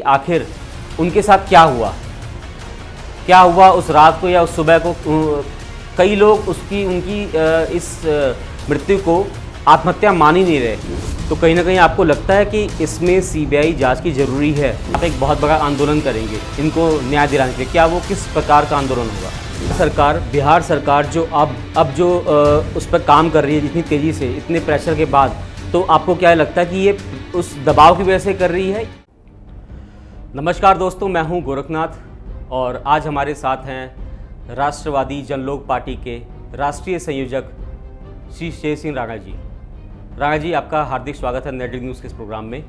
आखिर उनके साथ क्या हुआ उस रात को या उस सुबह को। कई लोग उनकी इस मृत्यु को आत्महत्या मान ही नहीं रहे। तो कहीं ना कहीं आपको लगता है कि इसमें सीबीआई जांच की ज़रूरी है। आप एक बहुत बड़ा आंदोलन करेंगे इनको न्याय दिलाने के लिए, क्या वो किस प्रकार का आंदोलन होगा? सरकार, बिहार सरकार जो अब जो उस पर काम कर रही है इतनी तेज़ी से, इतने प्रेशर के बाद, तो आपको क्या लगता है कि ये उस दबाव की वजह से कर रही है? नमस्कार दोस्तों, मैं हूं गोरखनाथ और आज हमारे साथ हैं राष्ट्रवादी जनलोक पार्टी के राष्ट्रीय संयोजक श्री शेर सिंह राणा जी। राणा जी, आपका हार्दिक स्वागत है नेटवर्क न्यूज़ के इस प्रोग्राम में।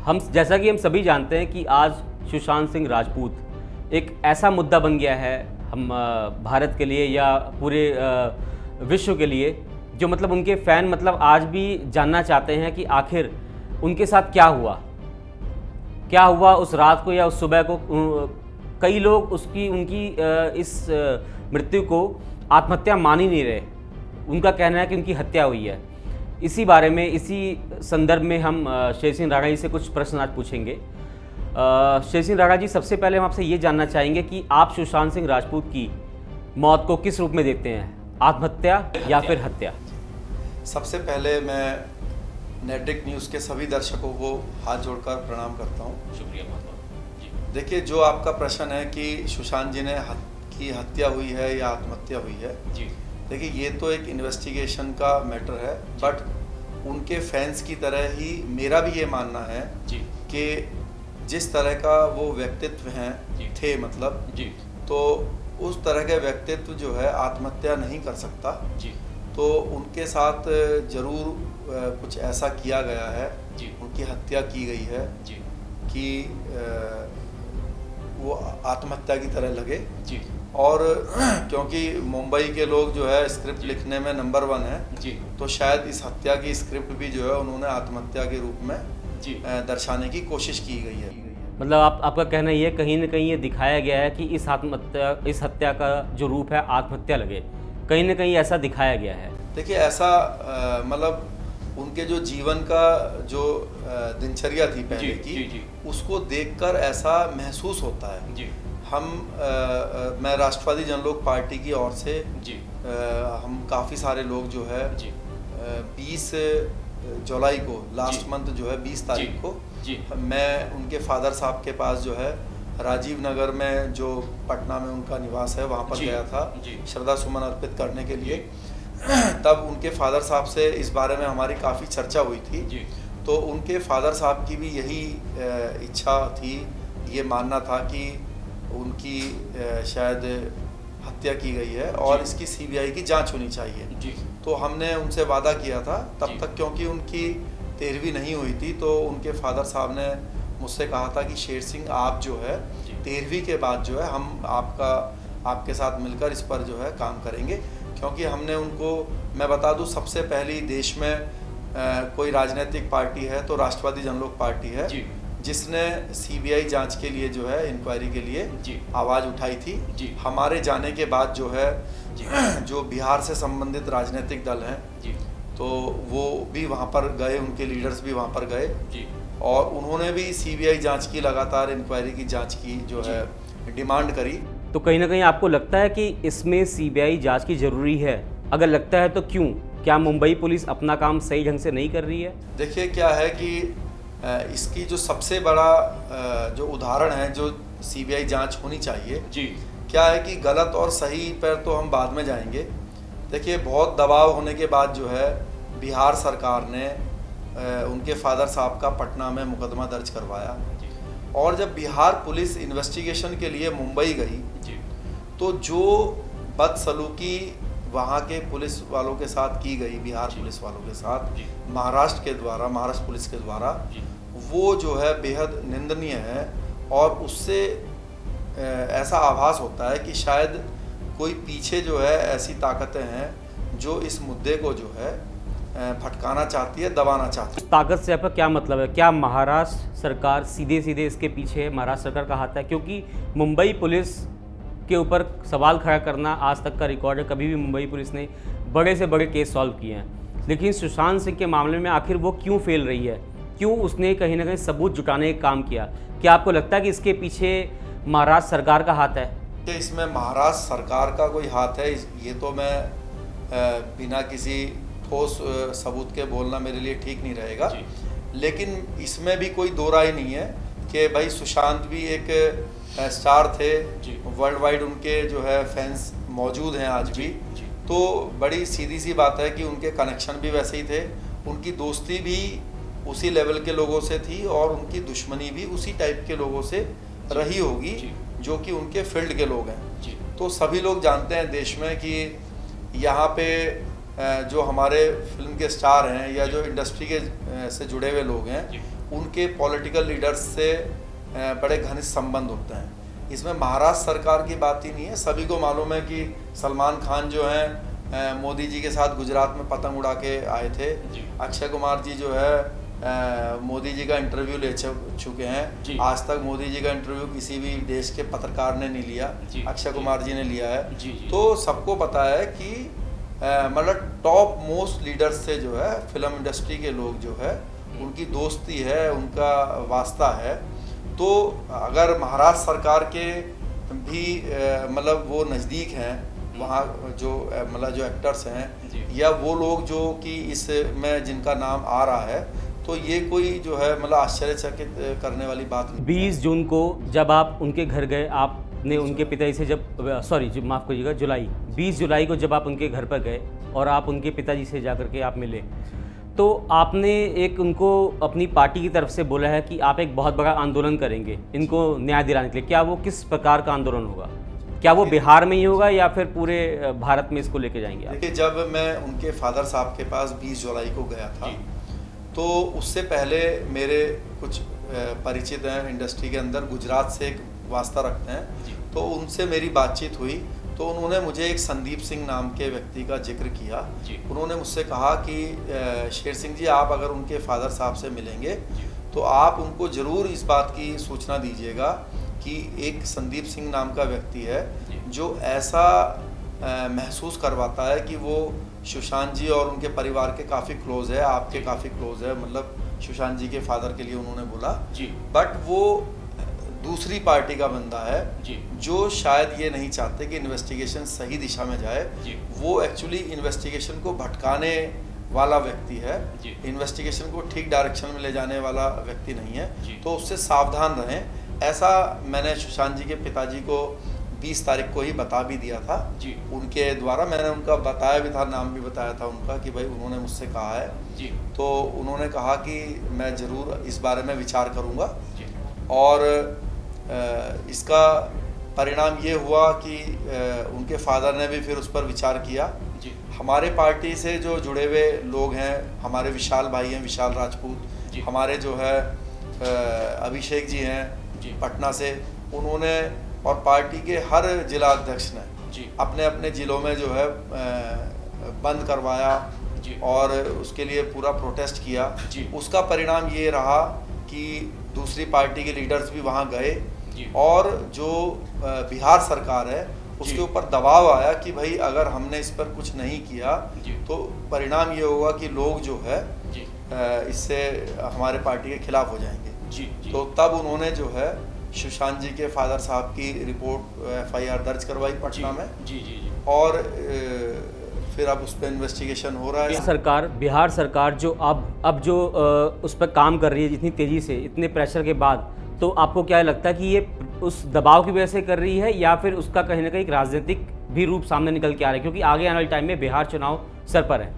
हम जैसा कि हम सभी जानते हैं कि आज सुशांत सिंह राजपूत एक ऐसा मुद्दा बन गया है हम भारत के लिए या पूरे विश्व के लिए, जो मतलब उनके फ़ैन मतलब आज भी जानना चाहते हैं कि आखिर उनके साथ क्या हुआ उस रात को या उस सुबह को। कई लोग उनकी इस मृत्यु को आत्महत्या मान ही नहीं रहे। उनका कहना है कि उनकी हत्या हुई है। इसी बारे में, इसी संदर्भ में हम शेर सिंह राणा जी से कुछ प्रश्न आज पूछेंगे। शेर सिंह राणा जी, सबसे पहले हम आपसे ये जानना चाहेंगे कि आप सुशांत सिंह राजपूत की मौत को किस रूप में देखते हैं, आत्महत्या या फिर हत्या? सबसे पहले मैं नेटवर्क न्यूज़ के सभी दर्शकों को हाथ जोड़कर प्रणाम करता हूँ। शुक्रिया बहुत जी। देखिए, जो आपका प्रश्न है कि सुशांत जी की हत्या हुई है या आत्महत्या हुई है जी, देखिए ये तो एक इन्वेस्टिगेशन का मैटर है, बट उनके फैंस की तरह ही मेरा भी ये मानना है जी कि जिस तरह का वो व्यक्तित्व थे मतलब जी तो उस तरह के व्यक्तित्व जो है आत्महत्या नहीं कर सकता जी तो उनके साथ ज़रूर कुछ ऐसा किया गया है जी, उनकी हत्या की गई है जी कि वो आत्महत्या की तरह लगे। जी और क्योंकि मुंबई के लोग जो है स्क्रिप्ट लिखने में नंबर 1 है जी, तो शायद इस हत्या की स्क्रिप्ट भी जो है उन्होंने आत्महत्या के रूप में जी दर्शाने की कोशिश की गई है। मतलब आपका कहना ये कहीं ना कहीं ये दिखाया गया है कि इस हत्या का जो रूप है आत्महत्या लगे, कहीं ना कहीं ऐसा दिखाया गया है। देखिए, ऐसा मतलब उनके जो जीवन का जो दिनचर्या थी पहले जी, की जी, जी। उसको देखकर ऐसा महसूस होता है। जी मैं राष्ट्रवादी जनलोक पार्टी की ओर से जी हम काफ़ी सारे लोग जो है जी 20 जुलाई को लास्ट जी। मंथ जो है 20 तारीख को जी मैं उनके फादर साहब के पास जो है राजीव नगर में जो पटना में उनका निवास है वहाँ पर जी, गया था जी। श्रद्धा सुमन अर्पित करने के लिए। तब उनके फादर साहब से इस बारे में हमारी काफ़ी चर्चा हुई थी। जी तो उनके फादर साहब की भी यही इच्छा थी, ये मानना था कि उनकी शायद हत्या की गई है और जी। इसकी सीबीआई की जांच होनी चाहिए। जी तो हमने उनसे वादा किया था जी। तब तक, क्योंकि उनकी 13वीं नहीं हुई थी, तो उनके फादर साहब ने मुझसे कहा था कि शेर सिंह आप जो है जी। 13वीं के बाद जो है हम आपके साथ मिलकर इस पर जो है काम करेंगे। क्योंकि हमने उनको, मैं बता दूं, सबसे पहली देश में कोई राजनीतिक पार्टी है तो राष्ट्रवादी जनलोक पार्टी है जी जिसने सीबीआई जांच के लिए जो है इंक्वायरी के लिए जी आवाज़ उठाई थी। जी। हमारे जाने के बाद जो है जी जो बिहार से संबंधित राजनीतिक दल हैं जी तो वो भी वहाँ पर गए, उनके लीडर्स भी वहाँ पर गए जी और उन्होंने भी सीबीआई जांच की, लगातार इंक्वायरी की जांच की जो जी। है डिमांड करी। तो कहीं ना कहीं आपको लगता है कि इसमें सीबीआई जांच की ज़रूरी है? अगर लगता है तो क्यों? क्या मुंबई पुलिस अपना काम सही ढंग से नहीं कर रही है? देखिए, क्या है कि इसकी जो सबसे बड़ा जो उदाहरण है, जो सीबीआई जांच होनी चाहिए, जी क्या है कि गलत और सही पर तो हम बाद में जाएंगे। देखिए, बहुत दबाव होने के बाद जो है बिहार सरकार ने उनके फादर साहब का पटना में मुकदमा दर्ज करवाया जी और जब बिहार पुलिस इन्वेस्टिगेशन के लिए मुंबई गई जी तो जो बदसलूकी वहाँ के पुलिस वालों के साथ की गई, बिहार जी। पुलिस वालों के साथ जी महाराष्ट्र पुलिस के द्वारा, जी वो जो है बेहद निंदनीय है। और उससे ऐसा आभास होता है कि शायद कोई पीछे जो है ऐसी ताकतें हैं जो इस मुद्दे को जो है भटकाना चाहती है, दबाना चाहती है। ताकत से आपका क्या मतलब है? क्या महाराष्ट्र सरकार सीधे सीधे इसके पीछे है? महाराष्ट्र सरकार का हाथ है? क्योंकि मुंबई पुलिस के ऊपर सवाल खड़ा करना आज तक का रिकॉर्ड है। कभी भी मुंबई पुलिस ने बड़े से बड़े केस सॉल्व किए हैं, लेकिन सुशांत सिंह के मामले में आखिर वो क्यों फेल रही है? क्यों उसने कहीं ना कहीं सबूत जुटाने का काम किया? क्या आपको लगता है कि इसके पीछे महाराष्ट्र सरकार का हाथ है? कि इसमें महाराष्ट्र सरकार का कोई हाथ है, ये तो मैं बिना किसी ठोस सबूत के बोलना मेरे लिए ठीक नहीं रहेगा। लेकिन इसमें भी कोई दो राय नहीं है कि भाई सुशांत भी एक स्टार थे, वर्ल्ड वाइड उनके जो है फैंस मौजूद हैं आज भी। तो बड़ी सीधी सी बात है कि उनके कनेक्शन भी वैसे ही थे, उनकी दोस्ती भी उसी लेवल के लोगों से थी और उनकी दुश्मनी भी उसी टाइप के लोगों से रही होगी जो कि उनके फील्ड के लोग हैं। तो सभी लोग जानते हैं देश में कि यहाँ पे जो हमारे फिल्म के स्टार हैं या जो इंडस्ट्री के से जुड़े हुए लोग हैं, उनके पॉलिटिकल लीडर्स से बड़े घनिष्ठ संबंध होते हैं। इसमें महाराष्ट्र सरकार की बात ही नहीं है। सभी को मालूम है कि सलमान खान जो हैं मोदी जी के साथ गुजरात में पतंग उड़ा के आए थे। अक्षय कुमार जी जो है मोदी जी का इंटरव्यू ले चुके हैं। आज तक मोदी जी का इंटरव्यू किसी भी देश के पत्रकार ने नहीं लिया, अक्षय कुमार जी ने लिया है। तो सबको पता है कि मतलब टॉप मोस्ट लीडर्स से जो है फिल्म इंडस्ट्री के लोग जो है उनकी दोस्ती है, उनका वास्ता है। तो अगर महाराष्ट्र सरकार के भी मतलब वो नज़दीक हैं वहाँ जो मतलब जो एक्टर्स हैं या वो लोग जो कि इसमें जिनका नाम आ रहा है, तो ये कोई जो है मतलब आश्चर्यचकित करने वाली बात नहीं। 20 जून को जब आप उनके घर गए, आपने उनके पिताजी से जब माफ़ करिएगा जुलाई 20 जुलाई को जब आप उनके घर पर गए और आप उनके पिताजी से जाकर के आप मिले, तो आपने एक उनको अपनी पार्टी की तरफ से बोला है कि आप एक बहुत बड़ा आंदोलन करेंगे इनको न्याय दिलाने के लिए। क्या वो किस प्रकार का आंदोलन होगा? क्या वो बिहार में ही होगा या फिर पूरे भारत में इसको लेके जाएंगे आप? देखिए, जब मैं उनके फादर साहब के पास 20 जुलाई को गया था, तो उससे पहले मेरे कुछ परिचित हैं इंडस्ट्री के अंदर, गुजरात से एक वास्ता रखते हैं, तो उनसे मेरी बातचीत हुई। तो उन्होंने मुझे एक संदीप सिंह नाम के व्यक्ति का जिक्र किया। उन्होंने मुझसे कहा कि शेर सिंह जी, आप अगर उनके फादर साहब से मिलेंगे तो आप उनको ज़रूर इस बात की सूचना दीजिएगा कि एक संदीप सिंह नाम का व्यक्ति है जो ऐसा महसूस करवाता है कि वो सुशांत जी और उनके परिवार के काफ़ी क्लोज है, आपके काफ़ी क्लोज है, मतलब सुशांत जी के फादर के लिए उन्होंने बोला। बट वो दूसरी पार्टी का बंदा है जो शायद ये नहीं चाहते कि इन्वेस्टिगेशन सही दिशा में जाए। वो एक्चुअली इन्वेस्टिगेशन को भटकाने वाला व्यक्ति है, इन्वेस्टिगेशन को ठीक डायरेक्शन में ले जाने वाला व्यक्ति नहीं है। तो उससे सावधान रहें, ऐसा मैंने सुशांत जी के पिताजी को 20 तारीख को ही बता भी दिया था उनके द्वारा। मैंने उनका बताया भी था, नाम भी बताया था उनका कि भाई उन्होंने मुझसे कहा है। तो उन्होंने कहा कि मैं ज़रूर इस बारे में विचार करूँगा। और इसका परिणाम ये हुआ कि उनके फादर ने भी फिर उस पर विचार किया। हमारे पार्टी से जो जुड़े हुए लोग हैं, हमारे विशाल भाई हैं, विशाल राजपूत, हमारे जो है अभिषेक जी हैं पटना से, उन्होंने और पार्टी के हर जिला अध्यक्ष ने अपने अपने ज़िलों में जो है बंद करवाया और उसके लिए पूरा प्रोटेस्ट किया। उसका परिणाम ये रहा कि दूसरी पार्टी के लीडर्स भी वहाँ गए और जो बिहार सरकार है उसके ऊपर दबाव आया कि भाई अगर हमने इस पर कुछ नहीं किया तो परिणाम ये होगा कि लोग जो है इससे हमारे पार्टी के खिलाफ हो जाएंगे। तो तब उन्होंने जो है सुशांत जी के फादर साहब की रिपोर्ट FIR दर्ज करवाई पटना में। और फिर अब उस पर इन्वेस्टिगेशन हो रहा है। बिहार सरकार जो अब जो उस पर काम कर रही है जितनी तेज़ी से, इतने प्रेशर के बाद, तो आपको क्या लगता है कि ये उस दबाव की वजह से कर रही है या फिर उसका कहीं ना कहीं एक राजनीतिक भी रूप सामने निकल के आ रहा है, क्योंकि आगे आने वाले टाइम में बिहार चुनाव सर पर है?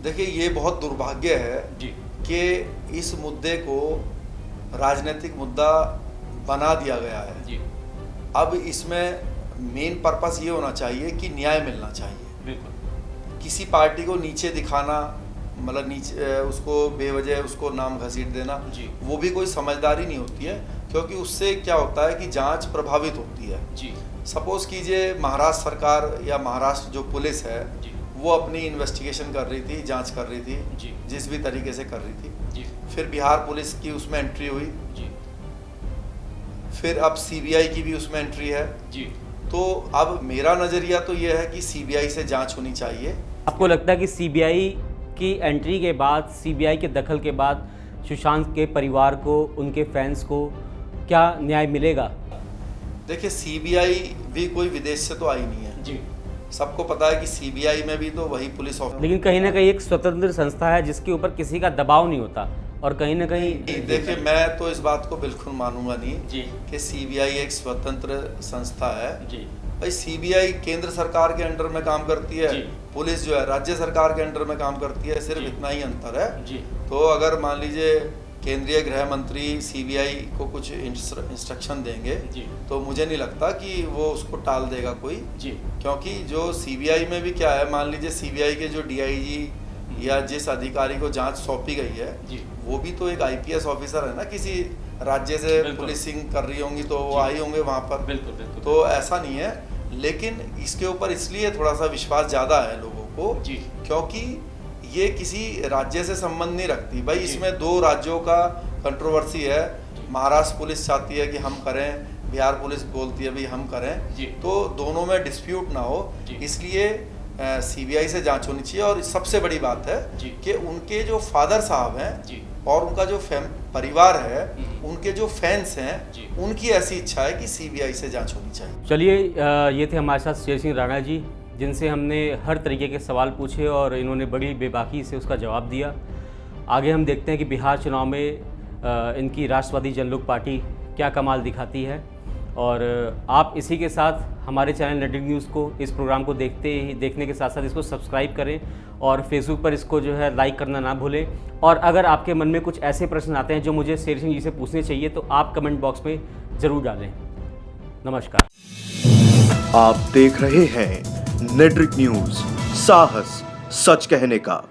देखिए, ये बहुत दुर्भाग्य है कि इस मुद्दे को राजनीतिक मुद्दा बना दिया गया है। अब इसमें मेन पर्पस ये होना चाहिए कि न्याय मिलना चाहिए। किसी पार्टी को नीचे दिखाना, मतलब नीचे उसको बेवजह उसको नाम घसीट देना, वो भी कोई समझदारी नहीं होती है, क्योंकि उससे क्या होता है कि जांच प्रभावित होती है। सपोज कीजिए महाराष्ट्र सरकार या महाराष्ट्र जो पुलिस है वो अपनी इन्वेस्टिगेशन कर रही थी, जांच कर रही थी, जिस भी तरीके से कर रही थी। फिर बिहार पुलिस की उसमें एंट्री हुई, फिर अब CBI की भी उसमें एंट्री है। तो अब मेरा नज़रिया तो ये है कि CBI से जांच होनी चाहिए। आपको लगता है कि CBI की एंट्री के बाद, CBI के दखल के बाद सुशांत के परिवार को, उनके फैंस को क्या न्याय मिलेगा? देखिए, सीबीआई भी कोई विदेश से तो आई नहीं है जी। सबको पता है कि सीबीआई में भी तो वही पुलिस ऑफिसर, लेकिन कहीं ना कहीं एक स्वतंत्र संस्था है जिसके ऊपर किसी का दबाव नहीं होता, और कहीं ना कहीं देखिए, मैं तो इस बात को बिल्कुल मानूंगा नहीं जी कि सीबीआई एक स्वतंत्र संस्था है। जी भाई, सीबीआई केंद्र सरकार के अंडर में काम करती है, जी। पुलिस जो है राज्य सरकार के अंडर में काम करती है, सिर्फ जी। इतना ही अंतर है। जी तो अगर मान लीजिए केंद्रीय गृह मंत्री सीबीआई को कुछ इंस्ट्रक्शन देंगे जी तो मुझे नहीं लगता कि वो उसको टाल देगा कोई, जी क्योंकि जो सीबीआई में भी क्या है, मान लीजिए सीबीआई के जो डीआईजी या जिस अधिकारी को जांच सौंपी गई है जी वो भी तो एक आईपीएस ऑफिसर है ना, किसी राज्य से बिल्कुल। पुलिसिंग कर रही होंगी तो वो जी। आई होंगे वहाँ पर। बिल्कुल बिल्कुल। तो ऐसा नहीं है, लेकिन इसके ऊपर इसलिए थोड़ा सा विश्वास ज़्यादा है लोगों को जी क्योंकि ये किसी राज्य से संबंध नहीं रखती। भाई, जी। इसमें दो राज्यों का कंट्रोवर्सी है। महाराष्ट्र पुलिस चाहती है कि हम करें, बिहार पुलिस बोलती है भाई हम करें, जी। तो दोनों में डिस्प्यूट ना हो, जी। इसलिए सीबीआई से जांच होनी चाहिए। और सबसे बड़ी बात है जी। कि उनके जो फादर साहब हैं जी और उनका जो परिवार है, हम्म। उनके जो फैंस हैं, जी। उनकी ऐसी इच्छा है कि सीबीआई से जांच होनी चाहिए। चलिए, ये थे हमारे साथ शेर सिंह राणा जी, जिनसे हमने हर तरीके के सवाल पूछे और इन्होंने बड़ी बेबाकी से उसका जवाब दिया। आगे हम देखते हैं कि बिहार चुनाव में इनकी राष्ट्रवादी जनलोक पार्टी क्या कमाल दिखाती है। और आप इसी के साथ हमारे चैनल नेटवर्क न्यूज़ को, इस प्रोग्राम को देखने के साथ साथ इसको सब्सक्राइब करें और फेसबुक पर इसको जो है लाइक करना ना भूलें। और अगर आपके मन में कुछ ऐसे प्रश्न आते हैं जो मुझे शेर सिंह जी से पूछने चाहिए तो आप कमेंट बॉक्स में ज़रूर डालें। नमस्कार। आप देख रहे हैं नेटवर्क न्यूज, साहस सच कहने का।